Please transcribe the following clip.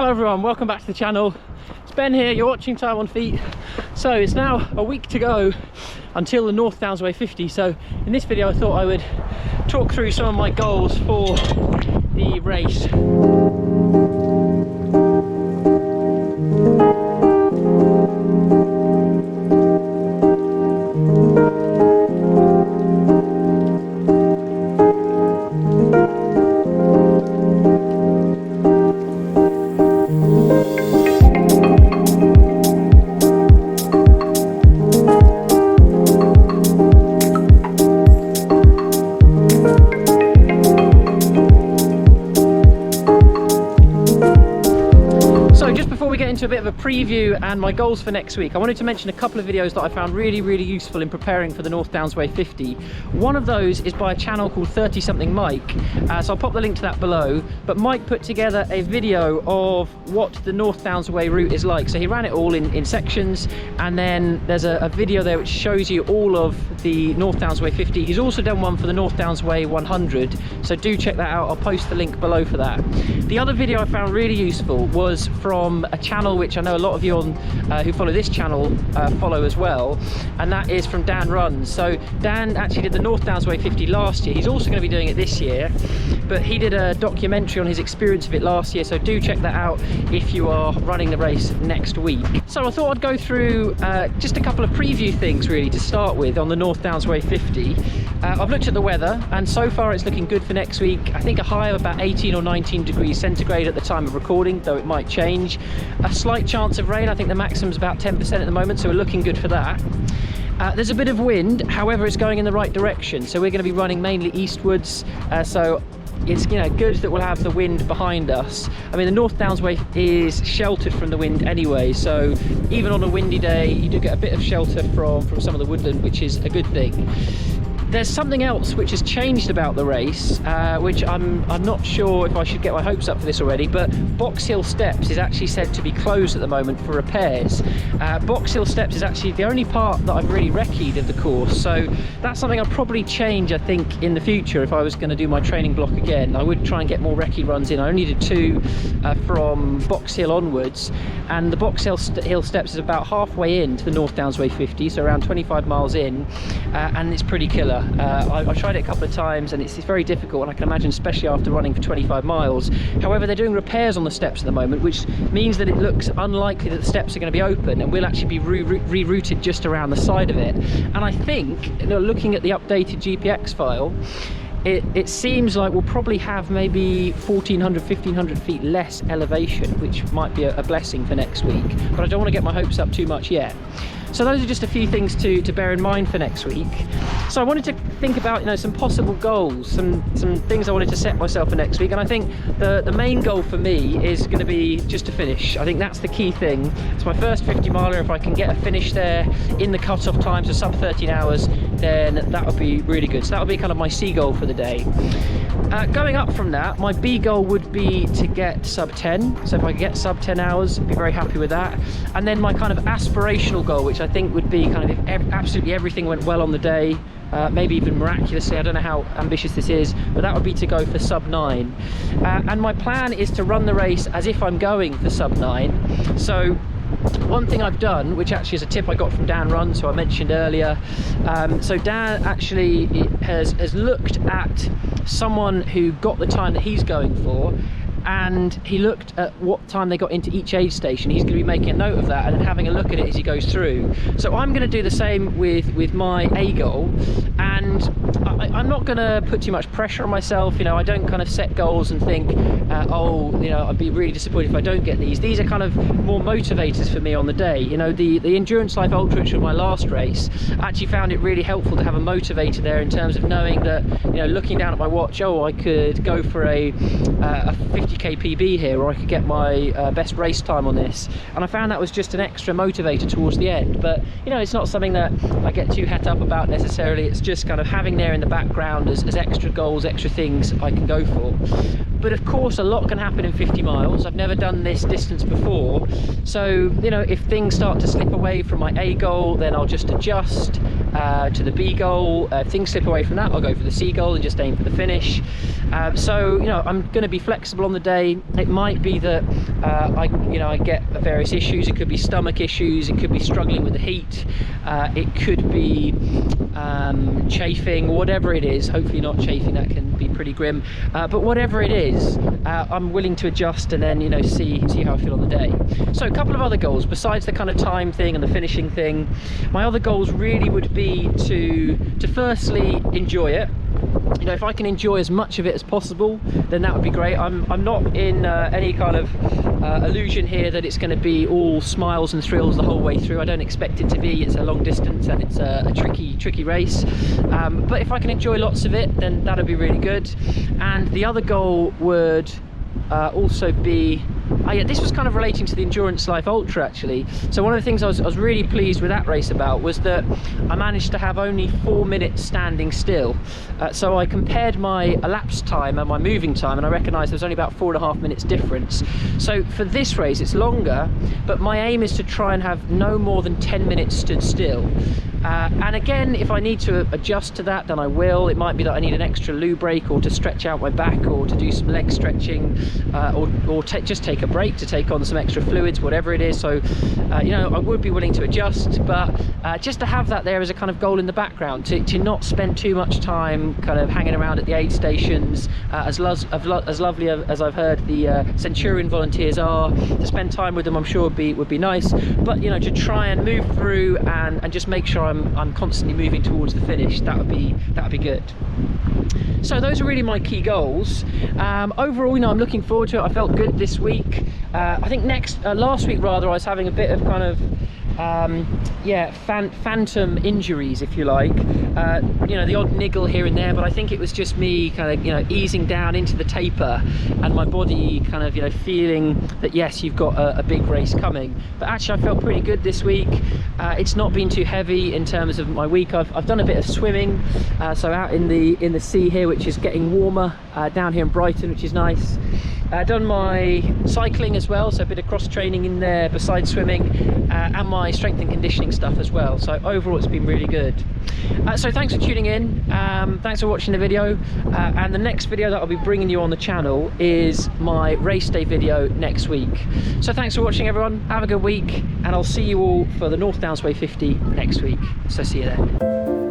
Hello everyone, welcome back to the channel. It's Ben here, you're watching Time on Feet. So it's now a week to go until the North Downs Way 50. So in this video I thought I would talk through some of my goals for the race. A bit of a preview and my goals for next week, I wanted to mention a couple of videos that I found really useful in preparing for the North Downs Way 50. One of those is by a channel called 30 something Mike, so I'll pop the link to that below. But Mike put together a video of what the North Downs Way route is like. So he ran it all in sections, and then there's a video there which shows you all of the North Downs Way 50. He's also done one for the North Downs Way 100, so do check that out. I'll post the link below for that. The other video I found really useful was from a channel which I know a lot of you on who follow this channel follow as well, and that is from Dan Runs. So Dan actually did the North Downs Way 50 last year. He's also going to be doing it this year, but he did a documentary on his experience of it last year, so do check that out if you are running the race next week. So I thought I'd go through just a couple of preview things really to start with on the North Downs Way 50. I've looked at the weather and so far it's looking good for next week. I think a high of about 18 or 19 degrees centigrade at the time of recording, though it might change. A slight chance of rain, I think the maximum's about 10% at the moment, so we're looking good for that. There's a bit of wind, however it's going in the right direction, so we're going to be running mainly eastwards, so it's good that we'll have the wind behind us. I mean, the North Downs Way is sheltered from the wind anyway, so even on a windy day you do get a bit of shelter from some of the woodland, which is a good thing. There's something else which has changed about the race, which I'm not sure if I should get my hopes up for this already, but Box Hill Steps is actually said to be closed at the moment for repairs. Box Hill Steps is actually the only part that I've really recce'd of the course, so that's something I'll probably change, I think, in the future. If I was going to do my training block again, I would try and get more recce runs in. I only did 2 from Box Hill onwards, and the Box Hill Steps is about halfway into the North Downs Way 50, so around 25 miles in, and it's pretty killer. I've tried it a couple of times and it's very difficult, and I can imagine especially after running for 25 miles. However, they're doing repairs on the steps at the moment, which means that it looks unlikely that the steps are going to be open, and we'll actually be rerouted just around the side of it. And I think, looking at the updated GPX file, it seems like we'll probably have maybe 1,400, 1,500 feet less elevation, which might be a blessing for next week, but I don't want to get my hopes up too much yet. So those are just a few things to bear in mind for next week. So I wanted to think about some possible goals, some things I wanted to set myself for next week, and I think the main goal for me is going to be just to finish. I think that's the key thing. It's my first 50 miler. If I can get a finish there in the cut-off time, so sub 13 hours, then that would be really good. So that would be kind of my C goal for the day. Going up from that, my B goal would be to get sub 10. So if I could get sub 10 hours, I'd be very happy with that. And then my kind of aspirational goal, which I think would be kind of if absolutely everything went well on the day, maybe even miraculously, I don't know how ambitious this is, but that would be to go for sub 9. And my plan is to run the race as if I'm going for sub 9. So one thing I've done, which actually is a tip I got from Dan Runs, who I mentioned earlier, so Dan actually has looked at someone who got the time that he's going for, and he looked at what time they got into each aid station. He's going to be making a note of that and then having a look at it as he goes through. So I'm going to do the same with my A goal, and I'm not going to put too much pressure on myself. I don't kind of set goals and think, I'd be really disappointed if I don't get these. These are kind of more motivators for me on the day. The Endurance Life Ultra, which was my last race, I actually found it really helpful to have a motivator there in terms of knowing that, looking down at my watch, I could go for a 50k PB here, or I could get my best race time on this, and I found that was just an extra motivator towards the end. But it's not something that I get too het up about necessarily. It's just kind of having there in the background as extra goals, extra things I can go for. But of course a lot can happen in 50 miles. I've never done this distance before, so if things start to slip away from my A goal, then I'll just adjust to the B goal. If things slip away from that, I'll go for the C goal and just aim for the finish. So you know, I'm going to be flexible on the day. It might be that I get various issues. It could be stomach issues, it could be struggling with the heat, it could be chafing, whatever it is. Hopefully not chafing, that can be pretty grim, but whatever it is, I'm willing to adjust and then, you know, see how I feel on the day. So a couple of other goals besides the kind of time thing and the finishing thing. My other goals really would be to firstly enjoy it. You know, if I can enjoy as much of it as possible, then that would be great. I'm not in any kind of illusion here that it's going to be all smiles and thrills the whole way through. I don't expect it to be. It's a long distance and it's a tricky race. But if I can enjoy lots of it, then that'll be really good. And the other goal would also be, yeah, this was kind of relating to the Endurance Life Ultra actually. So one of the things I was really pleased with that race about was that I managed to have only 4 minutes standing still. So I compared my elapsed time and my moving time, and I recognised there's only about 4.5 minutes difference. So for this race it's longer, but my aim is to try and have no more than 10 minutes stood still. And again, if I need to adjust to that, then I will. It might be that I need an extra loo break, or to stretch out my back, or to do some leg stretching, or just take a break to take on some extra fluids, whatever it is. So you know, I would be willing to adjust, but just to have that there as a kind of goal in the background, to not spend too much time kind of hanging around at the aid stations, as lovely as I've heard the Centurion volunteers are. To spend time with them, I'm sure would be nice, but you know, to try and move through and just make sure I'm constantly moving towards the finish. That would be good. So those are really my key goals. Overall, you know, I'm looking forward to it. I felt good this week. I think last week rather, I was having a bit of kind of yeah, phantom injuries, if you like. You know, the odd niggle here and there, but I think it was just me kind of, you know, easing down into the taper and my body kind of, you know, feeling that yes, you've got a big race coming. But actually I felt pretty good this week. It's not been too heavy in terms of my week. I've done a bit of swimming, so out in the sea here, which is getting warmer, down here in Brighton, which is nice. Done my cycling as well, so a bit of cross training in there besides swimming, and my strength and conditioning stuff as well. So overall it's been really good. So thanks for tuning in, thanks for watching the video, and the next video that I'll be bringing you on the channel is my race day video next week. So thanks for watching everyone, have a good week, and I'll see you all for the North Downs Way 50 next week. So see you there.